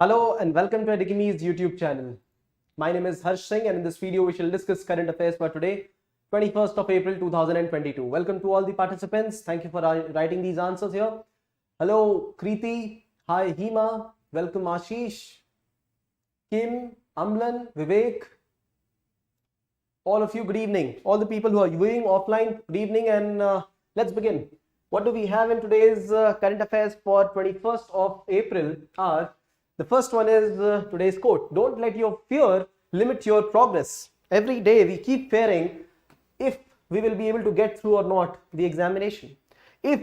Hello and welcome to Edukemy's YouTube channel. My name is Harsh Singh and in this video we shall discuss current affairs for today, 21st of April 2022. Welcome to all the participants. Thank you for writing these answers here. Hello Kriti, hi Hima, welcome Ashish, Kim, Amlan, Vivek. All of you, good evening. All the people who are viewing offline, good evening, and let's begin. What do we have in today's current affairs for 21st of April are the first one is today's quote. Don't let your fear limit your progress. Every day we keep fearing if we will be able to get through or not the examination. If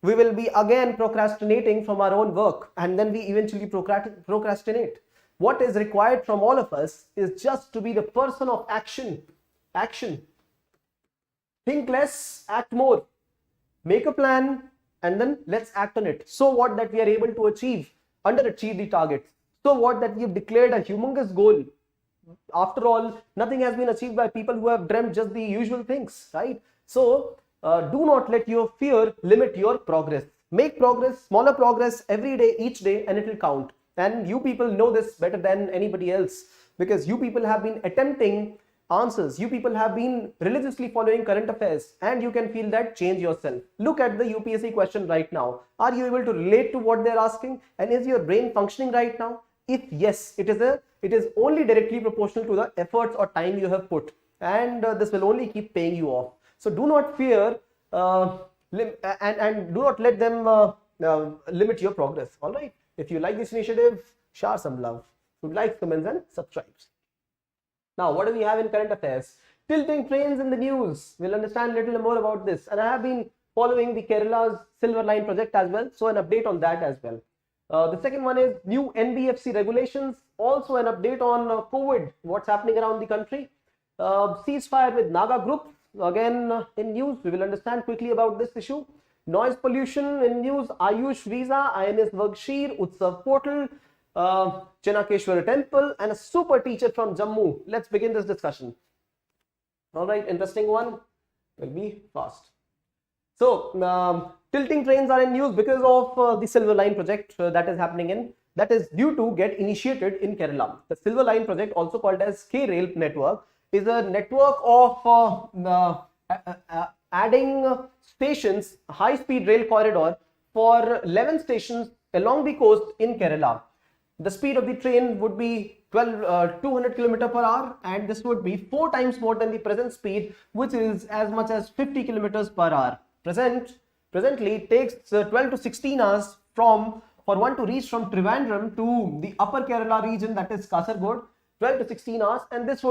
we will be again procrastinating from our own work and then we eventually procrastinate. What is required from all of us is just to be the person of action. Action. Think less, act more. Make a plan and then let's act on it. So what that we are able to underachieve the targets. So what that we have declared a humongous goal. After all, nothing has been achieved by people who have dreamt just the usual things, right? So do not let your fear limit your progress. Make progress, smaller progress every day, each day, and it will count. And you people know this better than anybody else because you people have been attempting answers. You people have been religiously following current affairs and you can feel that change yourself. Look at the UPSC question right now. Are you able to relate to what they're asking? And is your brain functioning right now? If yes, it is only directly proportional to the efforts or time you have put, and this will only keep paying you off. So do not fear and do not let them limit your progress. All right. If you like this initiative, share some love. Like, comments, and subscribes. Now, what do we have in current affairs? Tilting trains in the news. We'll understand a little more about this. And I have been following the Kerala's Silver Line project as well. So an update on that as well. The second one is new NBFC regulations. Also an update on COVID. What's happening around the country. Ceasefire with Naga group. Again in news. We will understand quickly about this issue. Noise pollution in news. Ayush visa. INS Vagshir. Utsav portal. Chenakeshwar temple and a super teacher from Jammu. Let's begin this discussion. All right, interesting one. Will be fast. So tilting trains are in news because of the Silver Line project that is happening that is due to get initiated in Kerala. The Silver Line project, also called as K-Rail network, is a network of adding stations, high-speed rail corridor for 11 stations along the coast in Kerala. The speed of the train would be 200 km per hour, and this would be 4 times more than the present speed, which is as much as 50 km per hour. Presently, it takes 12 to 16 hours for one to reach from Trivandrum to the upper Kerala region, that is Kasaragod, 12 to 16 hours, and this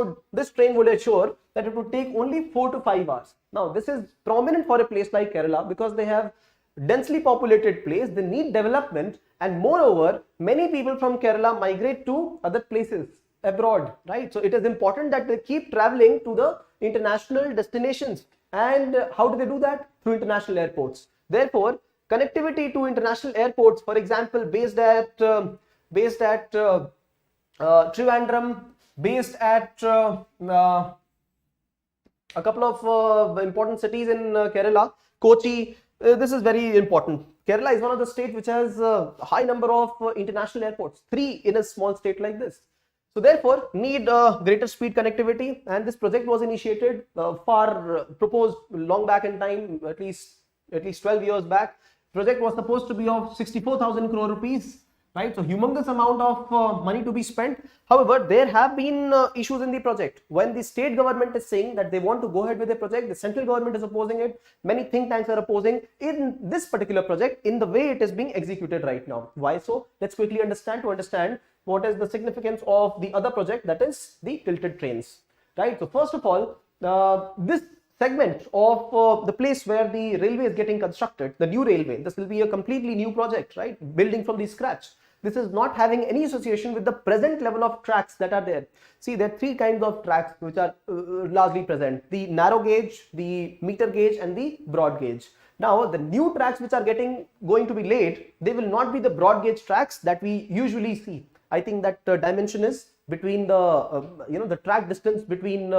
train would assure that it would take only 4 to 5 hours. Now, this is prominent for a place like Kerala because they have densely populated place, they need development, and moreover many people from Kerala migrate to other places abroad, right? So it is important that they keep traveling to the international destinations. And how do they do that? Through international airports. Therefore, connectivity to international airports, for example, based at Trivandrum, based at a couple of important cities in Kerala, Kochi. This is very important. Kerala is one of the states which has a high number of international airports, 3 in a small state like this. So therefore, need greater speed connectivity, and this project was initiated proposed long back in time, at least 12 years back. Project was supposed to be of 64,000 crore rupees. Right, so humongous amount of money to be spent. However, there have been issues in the project. When the state government is saying that they want to go ahead with the project, the central government is opposing it. Many think tanks are opposing in this particular project in the way it is being executed right now. Why so? Let's quickly understand what is the significance of the other project, that is the tilted trains. Right. So first of all, this segment of the place where the railway is getting constructed, the new railway, this will be a completely new project, right? Building from the scratch. This is not having any association with the present level of tracks that are there. See, there are 3 kinds of tracks which are largely present: the narrow gauge, the meter gauge, and the broad gauge. Now, the new tracks which are going to be laid, they will not be the broad gauge tracks that we usually see. I think that dimension is between the track distance between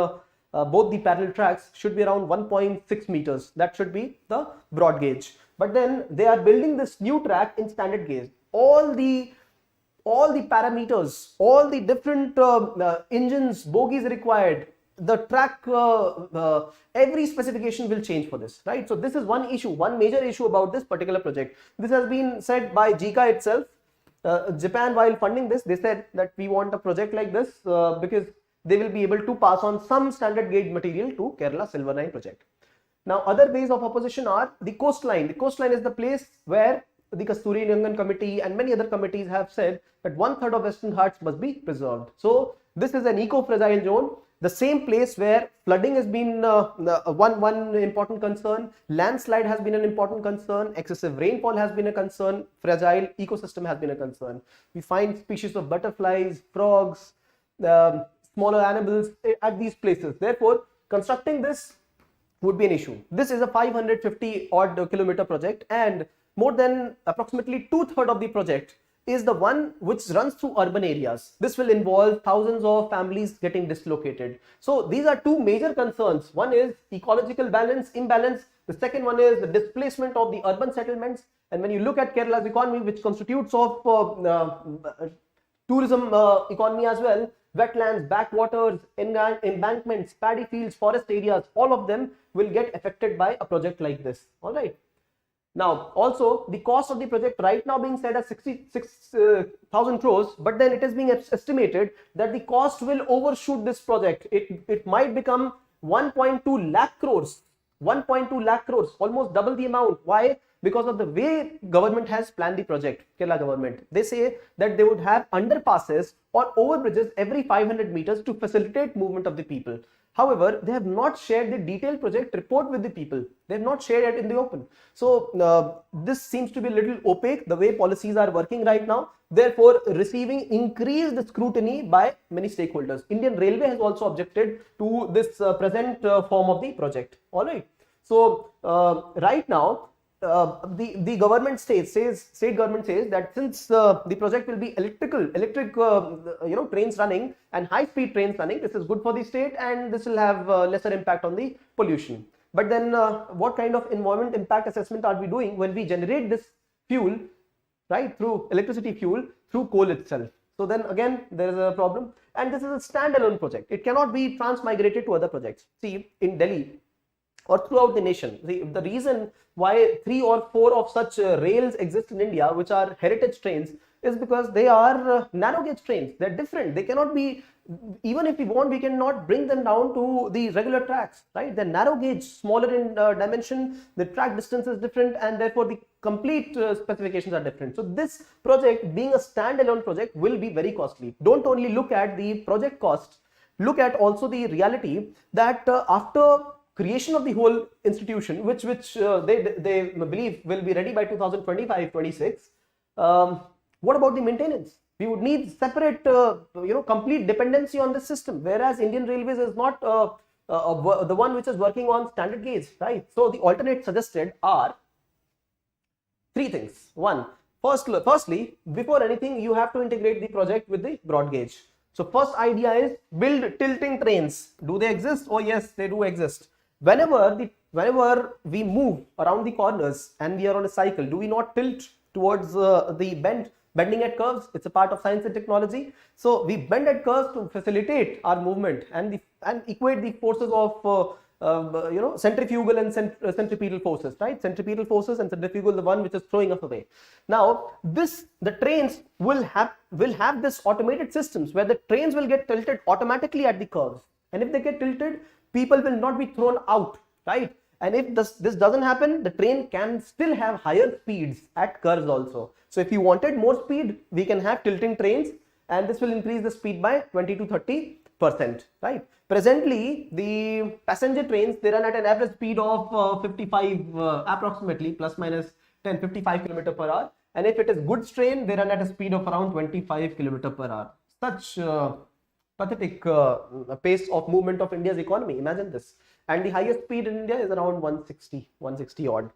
both the parallel tracks should be around 1.6 meters. That should be the broad gauge. But then they are building this new track in standard gauge. All the all the parameters, all the different engines, bogies required, the track, every specification will change for this, right? So this is one issue, one major issue about this particular project. This has been said by JICA itself. Japan, while funding this, they said that we want a project like this because they will be able to pass on some standard gauge material to Kerala Silver Line project. Now, other ways of opposition are the coastline. The coastline is the place where the Kasturi Rangan committee and many other committees have said that 1/3 of Western Ghats must be preserved. So this is an eco-fragile zone. The same place where flooding has been one important concern, landslide has been an important concern, excessive rainfall has been a concern, fragile ecosystem has been a concern. We find species of butterflies, frogs, smaller animals at these places. Therefore, constructing this would be an issue. This is a 550 odd kilometer project, and more than approximately 2/3 of the project is the one which runs through urban areas. This will involve thousands of families getting dislocated. So these are two major concerns. One is ecological imbalance. The second one is the displacement of the urban settlements. And when you look at Kerala's economy, which constitutes of tourism economy as well, wetlands, backwaters, embankments, paddy fields, forest areas, all of them will get affected by a project like this. All right. Now, also the cost of the project right now being said as 66,000 crores, but then it is being estimated that the cost will overshoot this project. It might become 1.2 lakh crores, 1.2 lakh crores, almost double the amount. Why? Because of the way government has planned the project, Kerala government. They say that they would have underpasses or overbridges every 500 meters to facilitate movement of the people. However, they have not shared the detailed project report with the people. They have not shared it in the open. So this seems to be a little opaque, the way policies are working right now. Therefore, receiving increased scrutiny by many stakeholders. Indian Railway has also objected to this present form of the project. All right. So right now, the government state government says that since the project will be electric trains running and high speed trains running, this is good for the state and this will have lesser impact on the pollution. But then what kind of environment impact assessment are we doing when we generate this fuel, right, through electricity fuel through coal itself? So then again there is a problem, and this is a standalone project. It cannot be transmigrated to other projects. See, in Delhi or throughout the nation, the reason why 3 or 4 of such rails exist in India, which are heritage trains, is because they are narrow gauge trains. They're different. They cannot be, even if we want, we cannot bring them down to the regular tracks, right? They're narrow gauge, smaller in dimension, the track distance is different, and therefore the complete specifications are different. So this project, being a standalone project, will be very costly. Don't only look at the project cost, look at also the reality that after creation of the whole institution, which they believe will be ready by 2025-26, what about the maintenance? We would need separate, complete dependency on the system, whereas Indian Railways is not the one which is working on standard gauge, right? So the alternate suggested are 3 things. One, firstly, before anything, you have to integrate the project with the broad gauge. So first idea is build tilting trains. Do they exist? Oh yes, they do exist. Whenever we move around the corners and we are on a cycle, do we not tilt towards the bending at curves? It's a part of science and technology. So we bend at curves to facilitate our movement and equate the forces of centrifugal and centripetal forces, right? Centripetal forces and centrifugal, the one which is throwing us away. Now the trains will have this automated systems where the trains will get tilted automatically at the curves, and if they get tilted, people will not be thrown out, right? And if this doesn't happen, the train can still have higher speeds at curves also. So if you wanted more speed, we can have tilting trains, and this will increase the speed by 20 to 30%, right? Presently, the passenger trains, they run at an average speed of 55, approximately plus minus 55 km per hour. And if it is goods train, they run at a speed of around 25 km per hour. Such pathetic pace of movement of India's economy. Imagine this. And the highest speed in India is around 160 odd.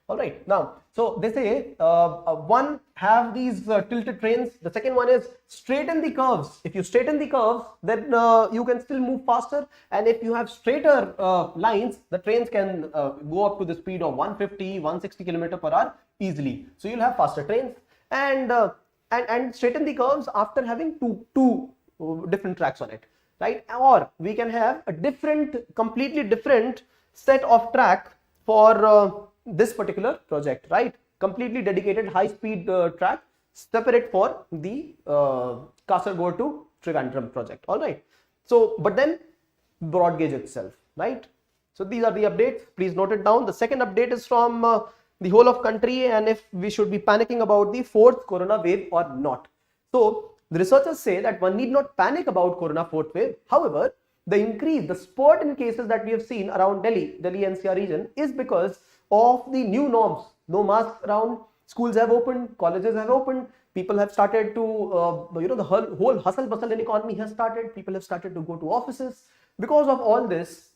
All right. Now, so they say one, have these tilted trains. The second one is straighten the curves. If you straighten the curves, then you can still move faster. And if you have straighter lines, the trains can go up to the speed of 150, 160 km per hour easily. So you'll have faster trains. And and straighten the curves after having two different tracks on it, right? Or we can have a completely different set of track for this particular project, right? Completely dedicated high-speed track separate for the Kasaragod to Trivandrum project. All right. So, but then broad gauge itself, right? So these are the updates. Please note it down. The second update is from the whole of country, and if we should be panicking about the fourth corona wave or not. So the researchers say that one need not panic about corona fourth wave. However, the spurt in cases that we have seen around Delhi NCR region is because of the new norms. No masks around, schools have opened, colleges have opened, people have started to, the whole hustle bustle in economy has started, people have started to go to offices. Because of all this,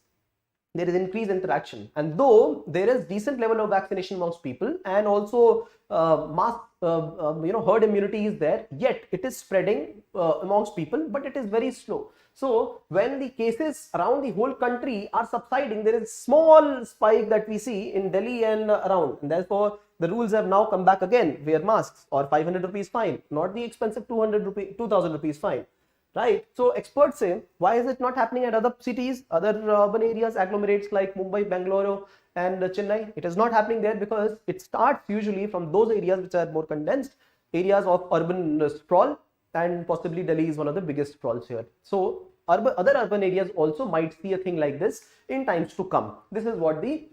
there is increased interaction, and though there is decent level of vaccination amongst people and also herd immunity is there, yet it is spreading amongst people, but it is very slow. So when the cases around the whole country are subsiding, there is small spike that we see in Delhi and around, and therefore the rules have now come back again: wear masks or 500 rupees fine, not the expensive 2000 rupees fine. Right. So experts say, why is it not happening at other cities, other urban areas, agglomerates like Mumbai, Bangalore and Chennai? It is not happening there because it starts usually from those areas which are more condensed, areas of urban sprawl, and possibly Delhi is one of the biggest sprawls here. So other urban areas also might see a thing like this in times to come. This is what the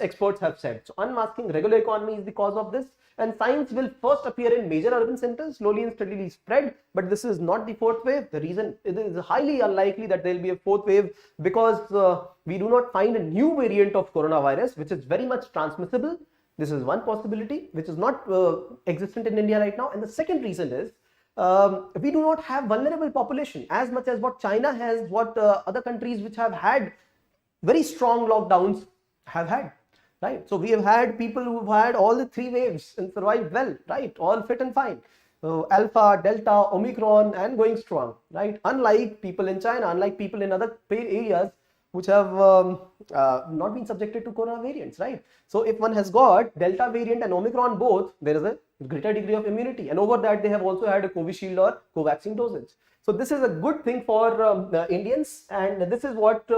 experts have said. So unmasking regular economy is the cause of this. And signs will first appear in major urban centers, slowly and steadily spread, but this is not the fourth wave. The reason, it is highly unlikely that there will be a fourth wave because we do not find a new variant of coronavirus which is very much transmissible. This is one possibility which is not existent in India right now. And the second reason is we do not have vulnerable population as much as what China has, what other countries which have had very strong lockdowns have had. Right. So we have had people who have had all the three waves and survived well, right? All fit and fine. Alpha, Delta, Omicron, and going strong, right? Unlike people in China, unlike people in other areas which have not been subjected to corona variants, right? So if one has got Delta variant and Omicron both, there is a greater degree of immunity. And over that, they have also had a Covishield or Covaxin dosage. So this is a good thing for Indians, and this is what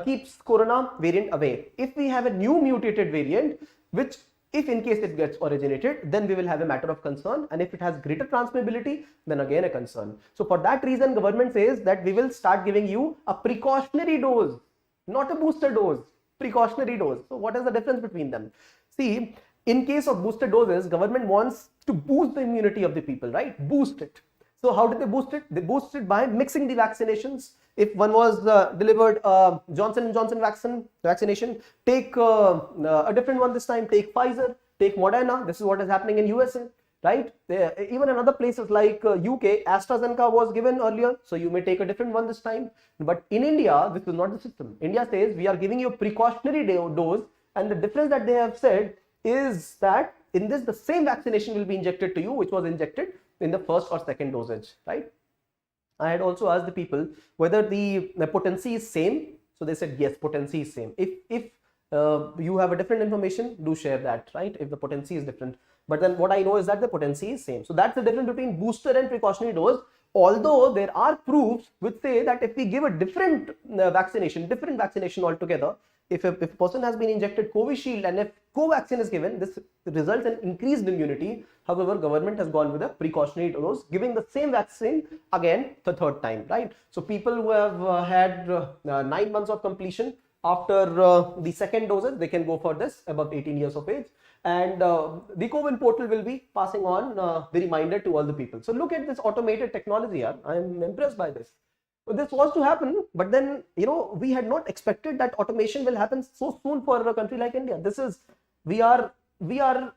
keeps corona variant away. If we have a new mutated variant, which if in case it gets originated, then we will have a matter of concern, and if it has greater transmissibility, then again a concern. So for that reason, government says that we will start giving you a precautionary dose, not a booster dose, precautionary dose. So what is the difference between them? See, in case of booster doses, government wants to boost the immunity of the people, right? Boost it. So how did they boost it? They boost it by mixing the vaccinations. If one was delivered Johnson & Johnson vaccination, take a different one this time, take Pfizer, take Moderna. This is what is happening in USA, right? Even in other places like UK, AstraZeneca was given earlier, so you may take a different one this time. But in India, this is not the system. India says we are giving you a precautionary dose, and the difference that they have said is that in this, the same vaccination will be injected to you, which was injected in the first or second dosage, right? I had also asked the people whether the potency is same. So they said yes, potency is same. If you have a different information, do share that, right? If the potency is different. But then what I know is that the potency is same. So that's the difference between booster and precautionary dose. Although there are proofs which say that if we give a different vaccination altogether, if a person has been injected Covishield and if Covaxin is given, this results in increased immunity. However, government has gone with a precautionary dose, giving the same vaccine again the third time, right? So people who have had 9 months of completion after the second dosage, they can go for this above 18 years of age. And the COVID portal will be passing on the reminder to all the people. So look at this automated technology. I'm impressed by this. So this was to happen, but then, we had not expected that automation will happen so soon for a country like India. We are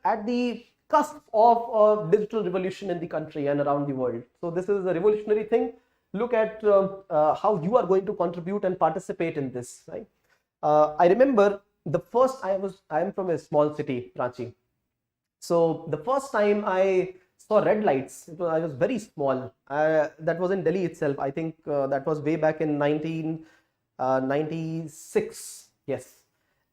at the cusp of a digital revolution in the country and around the world. So this is a revolutionary thing. Look at how you are going to contribute and participate in this, right? I remember the first, I am from a small city, Ranchi. So the first time I saw red lights, I was very small. That was in Delhi itself. I think that was way back in 1996. Yes.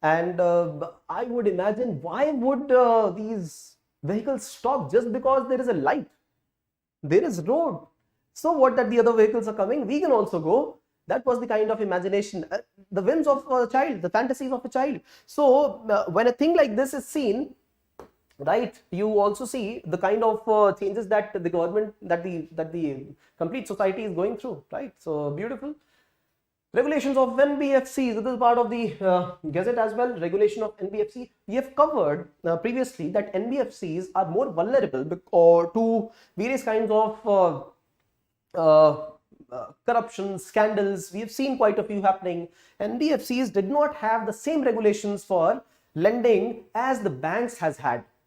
And I would imagine, why would these Vehicles stop just because there is a light, there is road. So what, that the other vehicles are coming, we can also go. That was the kind of imagination, the whims of a child, the fantasies of a child. So when a thing like this is seen, right, you also see the kind of changes that the government, that the complete society is going through, right? So beautiful. Regulations of NBFCs, this is part of the Gazette as well. Regulation of NBFC. We have covered previously that NBFCs are more vulnerable to various kinds of corruption, scandals. We have seen quite a few happening. NBFCs did not have the same regulations for lending as the banks have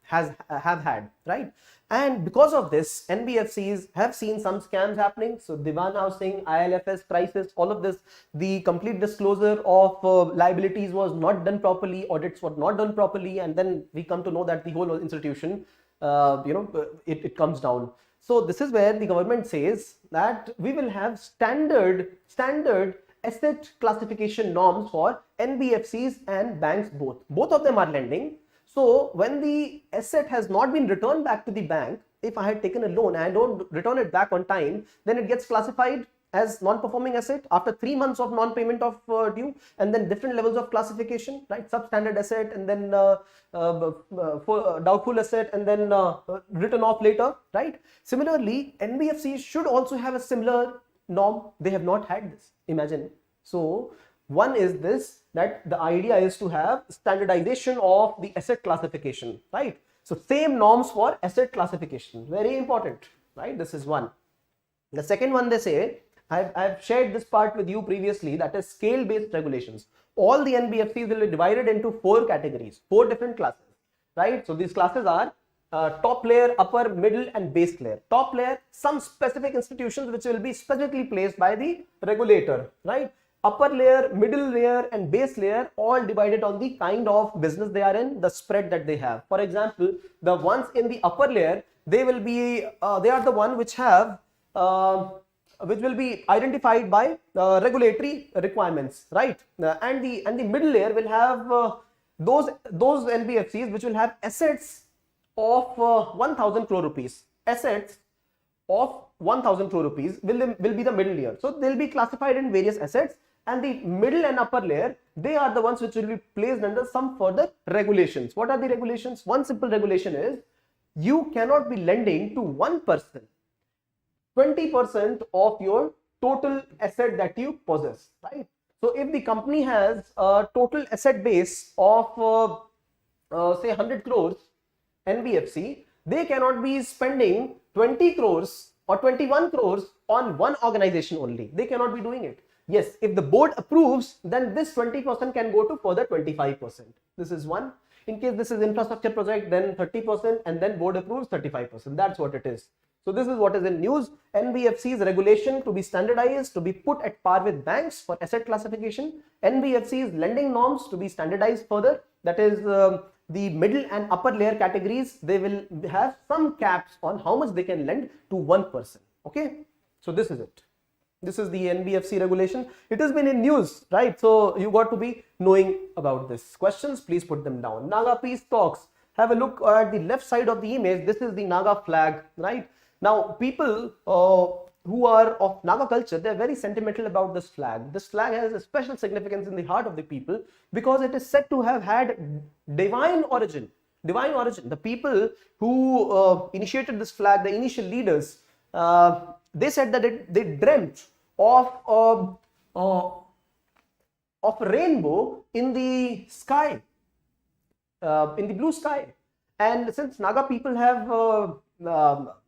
had, right? And because of this, NBFCs have seen some scams happening. So Diwan housing, ILFS crisis, all of this, the complete disclosure of liabilities was not done properly, audits were not done properly, and then we come to know that the whole institution, it comes down. So this is where the government says that we will have standard asset classification norms for NBFCs and banks both. Both of them are lending. So when the asset has not been returned back to the bank, if I had taken a loan and I don't return it back on time, then it gets classified as non-performing asset after 3 months of non-payment of due, and then different levels of classification, right? Substandard asset, and then doubtful asset, and then written off later, right? Similarly, NBFCs should also have a similar norm. They have not had this. Imagine. So one is this, that the idea is to have standardization of the asset classification, right? So same norms for asset classification, very important, right? This is one. The second one, they say, I've shared this part with you previously, that is scale-based regulations. All the NBFCs will be divided into 4 categories, 4 different classes, right? So these classes are top layer, upper, middle, and base layer. Top layer, some specific institutions which will be specifically placed by the regulator, right? Upper layer, middle layer, and base layer, all divided on the kind of business they are in, the spread that they have. For example, the ones in the upper layer, they will be they are the one which have which will be identified by regulatory requirements, right? And the middle layer will have those NBFCs which will have assets of 1,000 crore rupees. Assets of 1,000 crore rupees will be the middle layer. So they'll be classified in various assets, and the middle and upper layer, they are the ones which will be placed under some further regulations. What are the regulations? One simple regulation is, you cannot be lending to one person 20% of your total asset that you possess, right? So if the company has a total asset base of say 100 crores NBFC, they cannot be spending 20 crores or 21 crores on one organization only. They cannot be doing it. Yes, if the board approves, then this 20% can go to further 25%. This is one. In case this is infrastructure project, then 30%, and then board approves 35%. That's what it is. So this is what is in news. NBFC's regulation to be standardized, to be put at par with banks for asset classification. NBFC's lending norms to be standardized further. That is the middle and upper layer categories. They will have some caps on how much they can lend to one person. Okay. So this is it. This is the NBFC regulation. It has been in news, right? So you got to be knowing about this. Questions, please put them down. Naga peace talks. Have a look at the left side of the image. This is the Naga flag, right? Now, people who are of Naga culture, they're very sentimental about this flag. This flag has a special significance in the heart of the people because it is said to have had divine origin. Divine origin. The people who initiated this flag, the initial leaders, they said that they dreamt of a rainbow in the sky, in the blue sky. And since Naga people have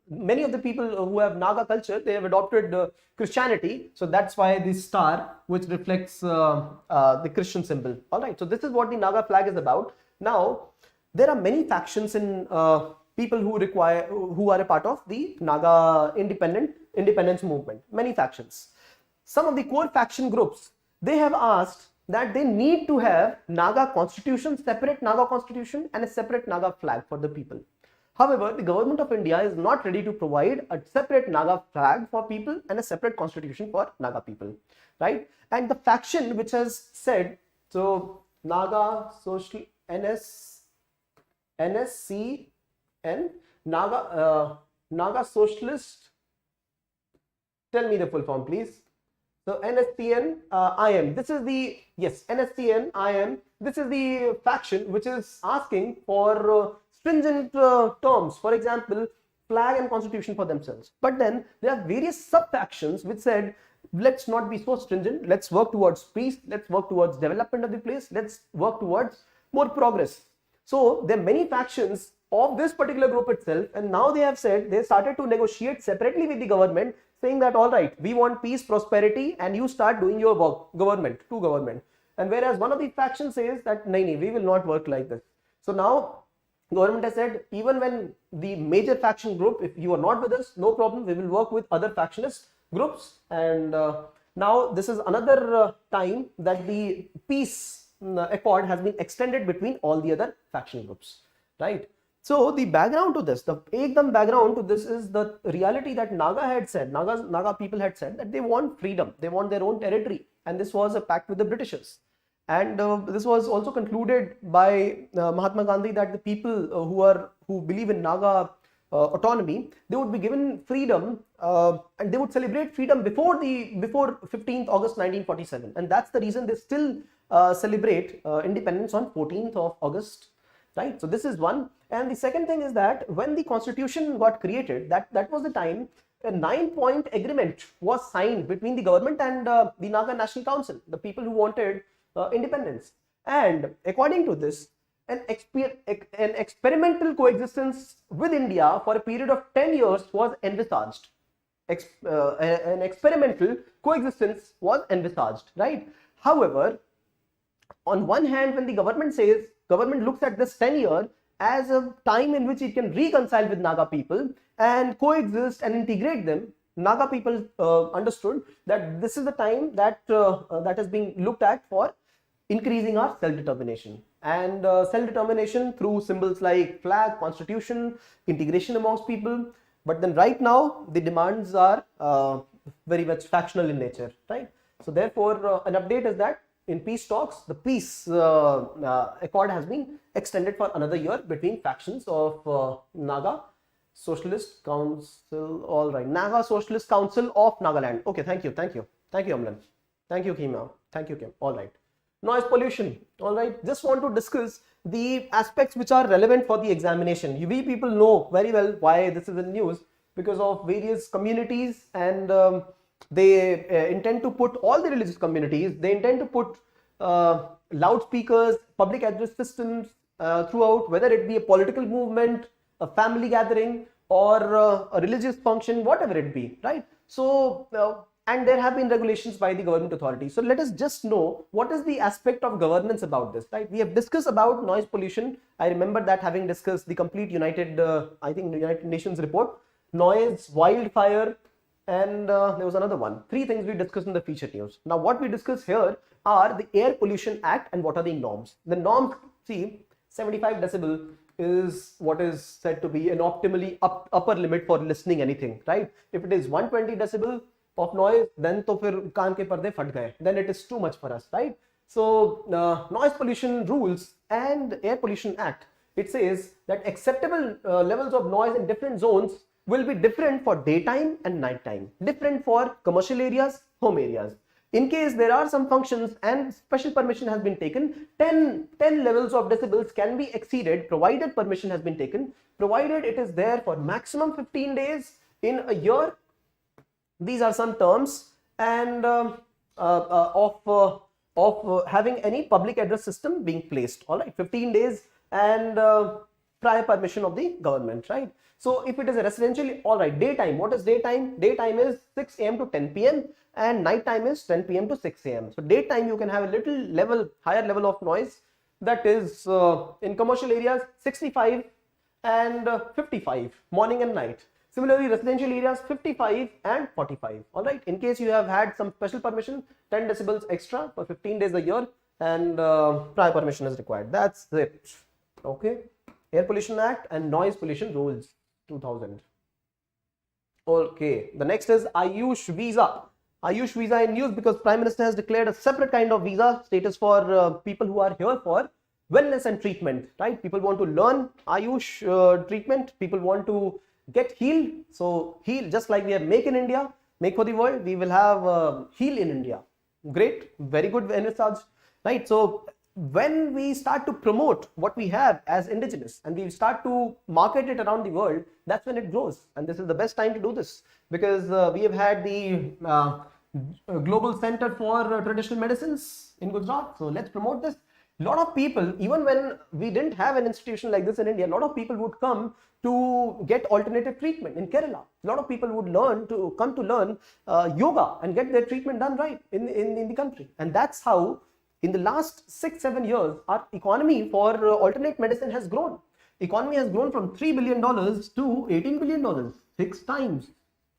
many of the people who have Naga culture, they have adopted Christianity. So that's why this star, which reflects the Christian symbol. All right. So this is what the Naga flag is about. Now, there are many factions in people who are a part of the Naga independence movement. Many factions. Some of the core faction groups, they have asked that they need to have Naga constitution, separate Naga constitution, and a separate Naga flag for the people. However, the government of India is not ready to provide a separate Naga flag for people and a separate constitution for Naga people, right? And the faction which has said, so Naga Social NSC and Naga Socialist. Tell me the full form, please. So NSTN IM. This is the NSTN IM. This is the faction which is asking for stringent terms. For example, flag and constitution for themselves. But then there are various sub factions which said, let's not be so stringent. Let's work towards peace. Let's work towards development of the place. Let's work towards more progress. So there are many factions of this particular group itself, and now they have said they started to negotiate separately with the government, saying that all right, we want peace, prosperity, and you start doing your work, government to government. And whereas one of the factions says that nahi, we will not work like this. So now government has said, even when the major faction group, if you are not with us, no problem, we will work with other factionist groups. And now this is another time that the peace accord has been extended between all the other faction groups, right? So the background to this, the ekdam background to this is the reality that Naga had said, Naga people had said that they want freedom, they want their own territory, and this was a pact with the Britishers. And this was also concluded by Mahatma Gandhi, that the people who believe in Naga autonomy, they would be given freedom, and they would celebrate freedom before 15th August 1947, and that's the reason they still celebrate independence on 14th of August. Right, so this is one. And the second thing is that when the constitution got created, that was the time a 9-point agreement was signed between the government and the Naga National Council, the people who wanted independence. And according to this, an experimental coexistence with India for a period of 10 years was envisaged. An experimental coexistence was envisaged, right? However, on one hand, when the government looks at this 10-year as a time in which it can reconcile with Naga people and coexist and integrate them, Naga people understood that this is the time that that is being looked at for increasing our self-determination. And self-determination through symbols like flag, constitution, integration amongst people. But then right now, the demands are very much factional in nature, right? So therefore, an update is that in peace talks, the peace accord has been extended for another year between factions of Naga Socialist Council. All right, Naga Socialist Council of Nagaland. Okay, thank you, Amlan. Thank you, Kima. Thank you, Kim. All right. Noise pollution. All right. Just want to discuss the aspects which are relevant for the examination. We people know very well why this is in news, because of various communities, and they intend to put all the religious communities, they intend to put loudspeakers, public address systems throughout, whether it be a political movement, a family gathering, or a religious function, whatever it be, right? So, and there have been regulations by the government authorities. So let us just know what is the aspect of governance about this, right? We have discussed about noise pollution. I remember that having discussed the complete United Nations report, noise, wildfire, and there was another one. 3 things we discussed in the feature news. Now what we discuss here are the Air Pollution Act and what are the norms. The norms, see, 75 decibel is what is said to be an optimally upper limit for listening anything, right? If it is 120 decibel of noise, then to fir kaan ke parde phat gaye, then it is too much for us, right? So noise pollution rules and Air Pollution Act, it says that acceptable levels of noise in different zones will be different for daytime and nighttime, different for commercial areas, home areas. In case there are some functions and special permission has been taken, 10 levels of decibels can be exceeded provided permission has been taken, provided it is there for maximum 15 days in a year. These are some terms, and of having any public address system being placed. All right, 15 days and prior permission of the government, right? So if it is a residential, all right, daytime, what is daytime? Daytime is 6 a.m. to 10 p.m. and nighttime is 10 p.m. to 6 a.m. So daytime you can have a little higher level of noise, that is in commercial areas 65 and 55, morning and night. Similarly, residential areas 55 and 45. All right, in case you have had some special permission, 10 decibels extra for 15 days a year, and prior permission is required. That's it. Okay, Air Pollution Act and Noise Pollution Rules 2000. Okay, the next is Ayush Visa. Ayush Visa in news because Prime Minister has declared a separate kind of visa status for people who are here for wellness and treatment, right? People want to learn Ayush treatment. People want to get healed. So heal, just like we have Make in India, Make for the World, we will have Heal in India. Great, very good envisage, right? So when we start to promote what we have as indigenous and we start to market it around the world, that's when it grows. And this is the best time to do this, because we have had the Global Center for Traditional Medicines in Gujarat. So let's promote this. A lot of people, even when we didn't have an institution like this in India, a lot of people would come to get alternative treatment in Kerala. A lot of people would come to learn yoga and get their treatment done right in the country. And that's how in the last 6-7 years, our economy for alternate medicine has grown. Economy has grown from $3 billion to $18 billion, 6 times.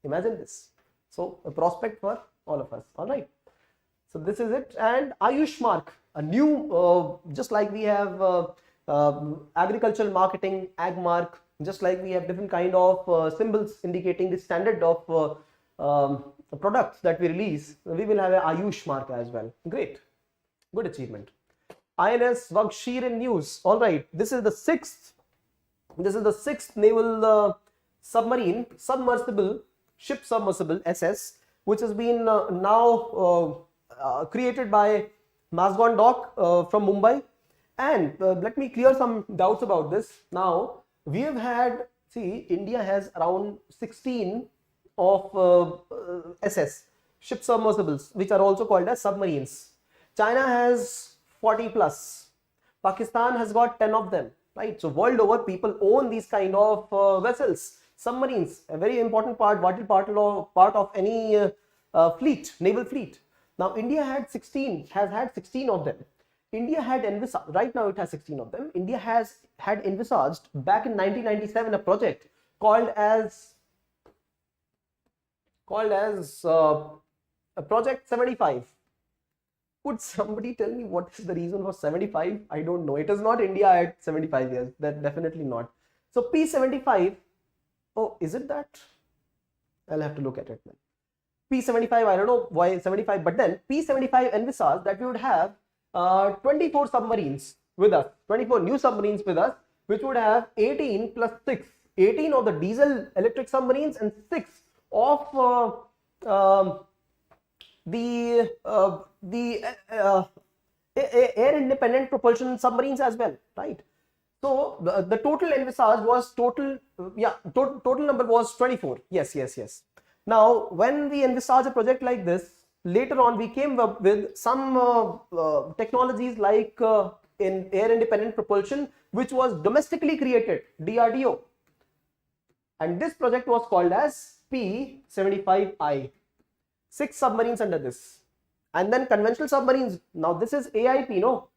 Imagine this. So a prospect for all of us. All right. So this is it. And Ayushmark, a new, just like we have agricultural marketing, Agmark, just like we have different kind of symbols indicating the standard of products that we release, we will have an Ayushmark as well. Great. Good achievement. INS Vaghshir in news. All right. This is the sixth naval ship submersible SS, which has been now created by Masgon Dock from Mumbai. And let me clear some doubts about this. Now, we have had, see, India has around 16 of SS, ship submersibles, which are also called as submarines. China has 40 plus. Pakistan has got 10 of them, right? So world over, people own these kind of vessels, submarines, a very important part, vital part of any fleet, naval fleet. Now, India has had 16 of them. India had envisaged, right now it has 16 of them. India had envisaged back in 1997 a project called as Project 75. Could somebody tell me what is the reason for 75? I don't know. It is not India at 75 years. That definitely not. So P75. Oh, is it that? I'll have to look at it then. P75, I don't know why 75, but then P75 envisaged that we would have 24 submarines with us, 24 new submarines with us, which would have 18 plus 6, 18 of the diesel electric submarines and 6 of the air independent propulsion submarines as well, right? So the total envisaged was total number was 24. Yes. Now, when we envisage a project like this, later on we came up with some technologies like in air independent propulsion, which was domestically created, DRDO. And this project was called as P75I. 6 submarines under this. And then conventional submarines. Now this is AIP, no?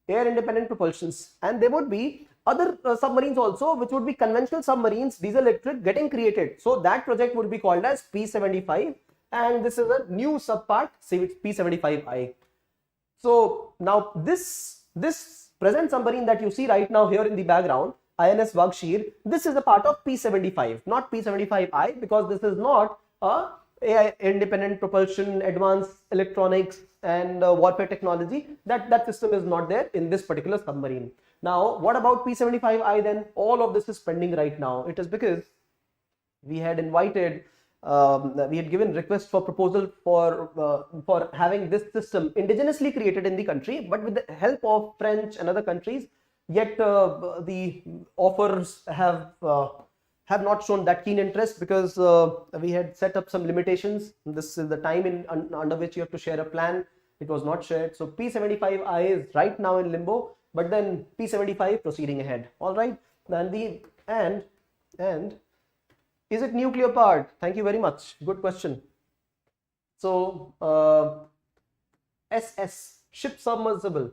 Air independent propulsions. And there would be other submarines also, which would be conventional submarines, diesel electric, getting created. So that project would be called as P75. And this is a new subpart, P75I. So now this present submarine that you see right now here in the background, INS Vaghshir, this is a part of P75, not P75I, because this is not a AI independent propulsion, advanced electronics and warfare technology. That system is not there in this particular submarine. Now, what about P75I then? All of this is pending right now. It is because we had invited, we had given request for proposal for having this system indigenously created in the country, but with the help of French and other countries. Yet the offers have not shown that keen interest, because we had set up some limitations. This is the time under which you have to share a plan. It was not shared. So P75I is right now in limbo, but then P75 proceeding ahead. All right. And is it nuclear powered? Thank you very much. Good question. So SS, ship submersible.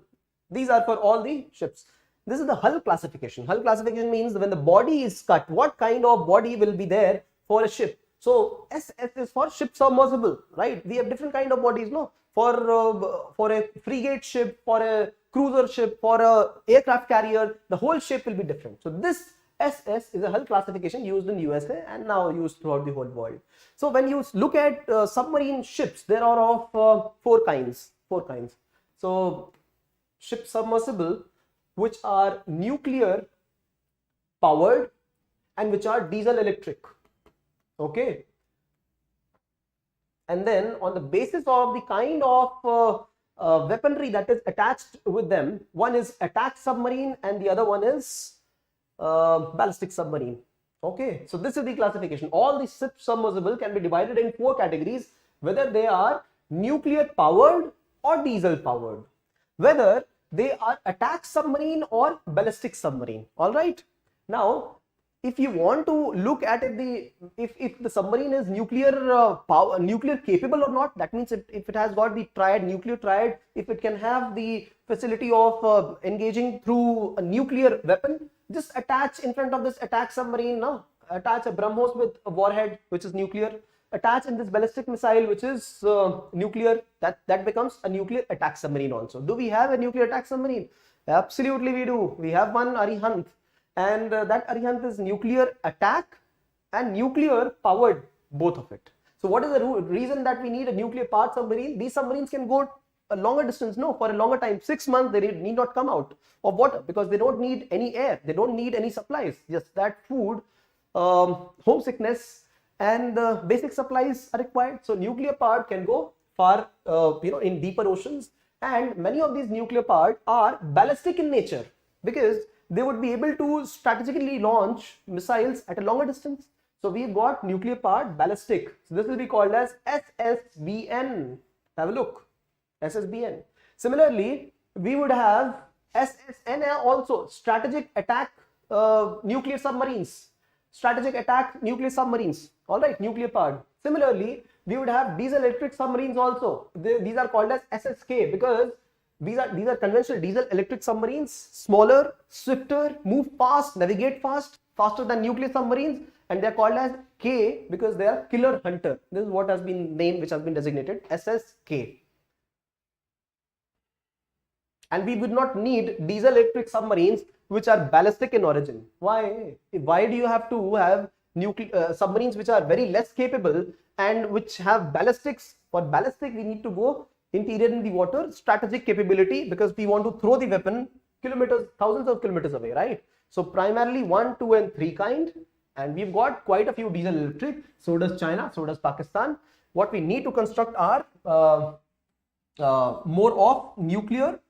These are for all the ships. This is the hull classification. Hull classification means when the body is cut, what kind of body will be there for a ship. So SS is for ship submersible, right? We have different kind of bodies, no? For a frigate ship, for a cruiser ship, for a aircraft carrier, the whole shape will be different. So this SS is a hull classification used in USA and now used throughout the whole world. So when you look at submarine ships, there are of 4 kinds. So ship submersible, which are nuclear powered and which are diesel electric. Okay. And then on the basis of the kind of weaponry that is attached with them, one is attack submarine and the other one is ballistic submarine. Okay, so this is the classification. All the ships submersible can be divided in 4 categories, whether they are nuclear powered or diesel powered, whether they are attack submarine or ballistic submarine. All right. Now, if you want to look at it, if the submarine is nuclear capable or not, that means if it has got the nuclear triad, if it can have the facility of engaging through a nuclear weapon, just attach in front of this attack submarine now, attach a BrahMos with a warhead which is nuclear, attach in this ballistic missile which is nuclear, that becomes a nuclear attack submarine also. Do we have a nuclear attack submarine? Absolutely we do. We have one Arihant, and that Arihant is nuclear attack and nuclear powered, both of it. So what is the reason that we need a nuclear powered submarine? These submarines can go a longer distance, for a longer time, 6 months, they need not come out of water because they don't need any air, they don't need any supplies, just that food, homesickness and basic supplies are required. So nuclear powered can go far, in deeper oceans, and many of these nuclear powered are ballistic in nature because they would be able to strategically launch missiles at a longer distance. So we've got nuclear powered ballistic. So this will be called as SSBN. Have a look. SSBN. Similarly, we would have SSN also, strategic attack nuclear submarines. Strategic attack nuclear submarines. All right, nuclear powered. Similarly, we would have diesel electric submarines also. These are called as SSK because these are conventional diesel electric submarines, smaller, swifter, move fast, navigate faster than nuclear submarines, and they are called as K because they are killer hunter. This is what has been named, which has been designated SSK. And we would not need diesel electric submarines which are ballistic in origin. Why? Why do you have to have nuclear submarines which are very less capable and which have ballistics? For ballistic, we need to go interior in the water, strategic capability, because we want to throw the weapon kilometers, thousands of kilometers away, right? So primarily 1, 2 and 3 kind, and we've got quite a few diesel electric. So does China, so does Pakistan. What we need to construct are more of nuclear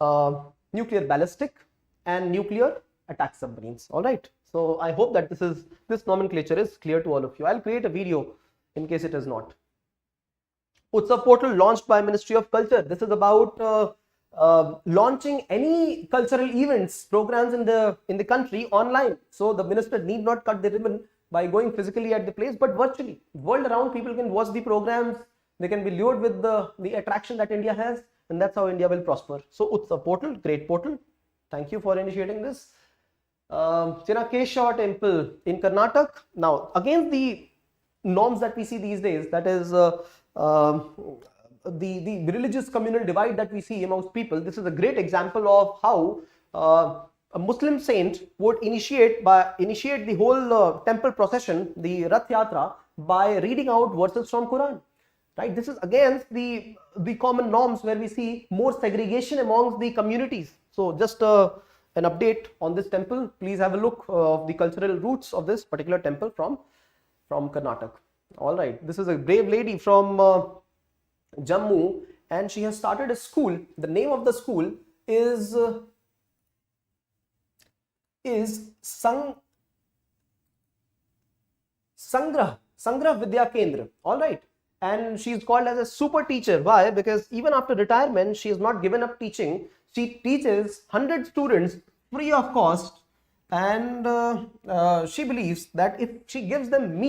ballistic and nuclear attack submarines. All right, so I hope that this nomenclature is clear to all of you. I'll create a video in case it is not. Utsav portal launched by Ministry of Culture. This is about launching any cultural events, programs in the country online. So the minister need not cut the ribbon by going physically at the place, but virtually. World around, people can watch the programs. They can be lured with the attraction that India has, and that's how India will prosper. So Utsav portal, great portal. Thank you for initiating this. Chinakeshwar temple in Karnataka. Now, against the norms that we see these days, that is the religious communal divide that we see amongst people, this is a great example of how a Muslim saint would initiate the whole temple procession, the Rath Yatra, by reading out verses from Quran. Right, this is against the common norms where we see more segregation amongst the communities. So just an update on this temple. Please have a look of the cultural roots of this particular temple from Karnataka. All right, this is a brave lady from Jammu, and she has started a school. The name of the school is Sangrah Vidya Kendra. All right. And she is called as a super teacher. Why? Because even after retirement, she has not given up teaching. She teaches 100 students free of cost, and she believes that if she gives them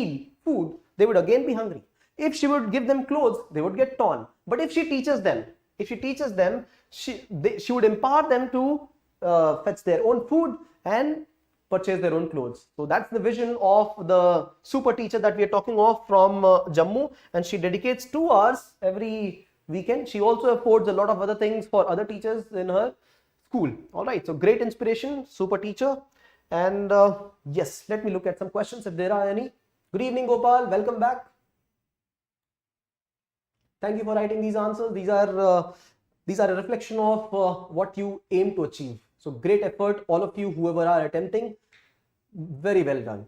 food, they would again be hungry. If she would give them clothes, they would get torn. But if she teaches them, she would empower them to fetch their own food and purchase their own clothes. So that's the vision of the super teacher that we are talking of from Jammu, and she dedicates 2 hours every weekend. She also affords a lot of other things for other teachers in her school. All right, so great inspiration, super teacher. And yes, let me look at some questions if there are any. Good evening, Gopal, welcome back. Thank you for writing these answers. These are a reflection of what you aim to achieve. So great effort, all of you, whoever are attempting, very well done.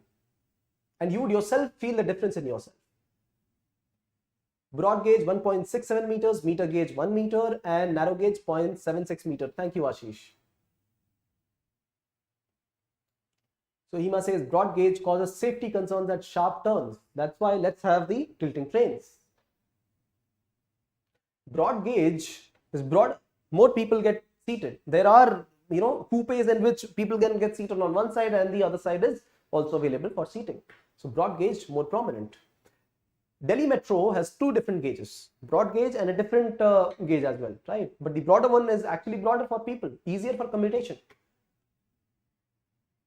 And you would yourself feel the difference in yourself. Broad gauge 1.67 meters, meter gauge 1 meter, and narrow gauge 0.76 meter. Thank you, Ashish. So Hema says broad gauge causes safety concerns at sharp turns. That's why let's have the tilting trains. Broad gauge is broad, more people get seated. There are, coupes in which people can get seated on one side and the other side is also available for seating. So broad gauge more prominent. Delhi Metro has two different gauges, broad gauge and a different gauge as well, right? But the broader one is actually broader for people, easier for commutation.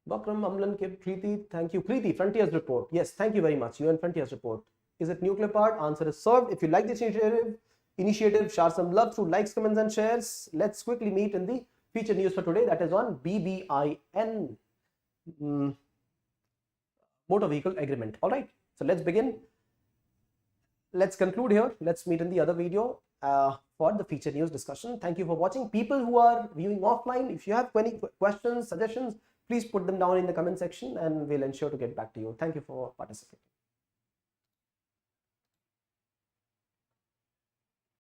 Bakram Amlan ke Preeti, thank you. Preeti, Frontiers report. Yes, thank you very much. You and Frontiers report. Is it nuclear part? Answer is served. If you like this initiative, share some love through likes, comments, and shares. Let's quickly meet in the feature news for today. That is on BBIN, Motor Vehicle Agreement. All right. So let's begin. Let's conclude here. Let's meet in the other video for the feature news discussion. Thank you for watching. People who are viewing offline, if you have any questions, suggestions, please put them down in the comment section and we'll ensure to get back to you. Thank you for participating.